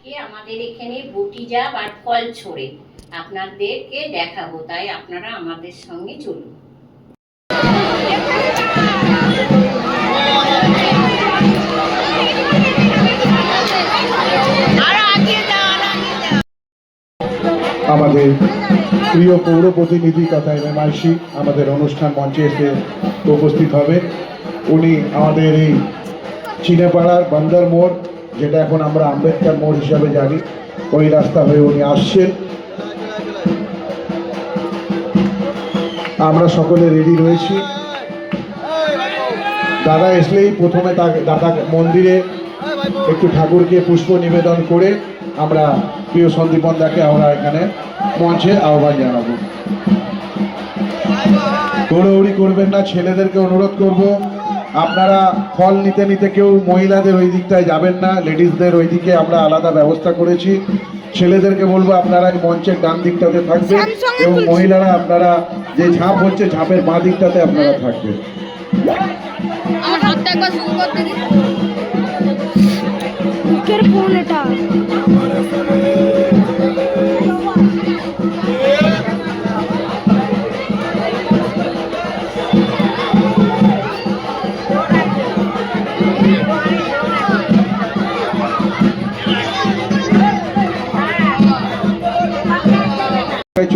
আজকে আমাদের এখানে বটি জাপ আর ফল ছড়ে আপনাদেরকে দেখাবো, তাই আপনারা আমাদের সঙ্গে চলুন। আমাদের প্রিয় পৌর প্রতিনিধি তথা এমআইসি আমাদের অনুষ্ঠান মঞ্চে এসে উপস্থিত হবে। উনি আমাদের এই চিনেপাড়ার বান্দার মোড়, যেটা এখন আমরা আম্বেদকর মোড় হিসাবে জানি, ওই রাস্তা হয়ে উনি আসছেন। আমরা সকলে রেডি রয়েছি। দাদা আসলেই প্রথমে দাদা মন্দিরে একটু ঠাকুরকে পুষ্প নিবেদন করে আমরা প্রিয় সন্দীপন দাকে আমরা এখানে মঞ্চের আহ্বান জানাবো। দৌড়াদৌড়ি করবেন না, ছেলেদেরকে অনুরোধ করব আপনারা ফল নিতে নিতে কেউ মহিলাদের ওই দিকটায় যাবেন না, লেডিসদের ওই দিকে আমরা আলাদা ব্যবস্থা করেছি। ছেলেদেরকে বলবো আপনারা এই মঞ্চের ডান দিকটাতে থাকবেন এবং মহিলারা আপনারা যে ঝাঁপ হচ্ছে ঝাঁপের বাঁ দিকটাতে আপনারা থাকবেন।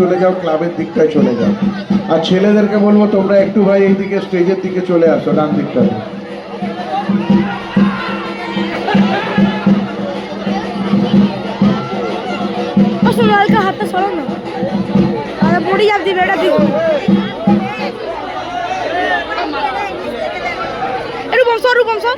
চলে যাও, ক্লাবের দিকটায় চলে যাও। আর ছেলেদেরকে বলবো তোমরা একটু ভাই এইদিকে স্টেজের দিকে চলে আসো, ডান দিকটাতে। হাতটা সরো না, আরে পড়ে যাবে দিবে, এটা দিবে রূপম সর, রূপম সর।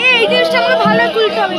এই জিনিসটা আমাকে ভালো তুলতে হবে।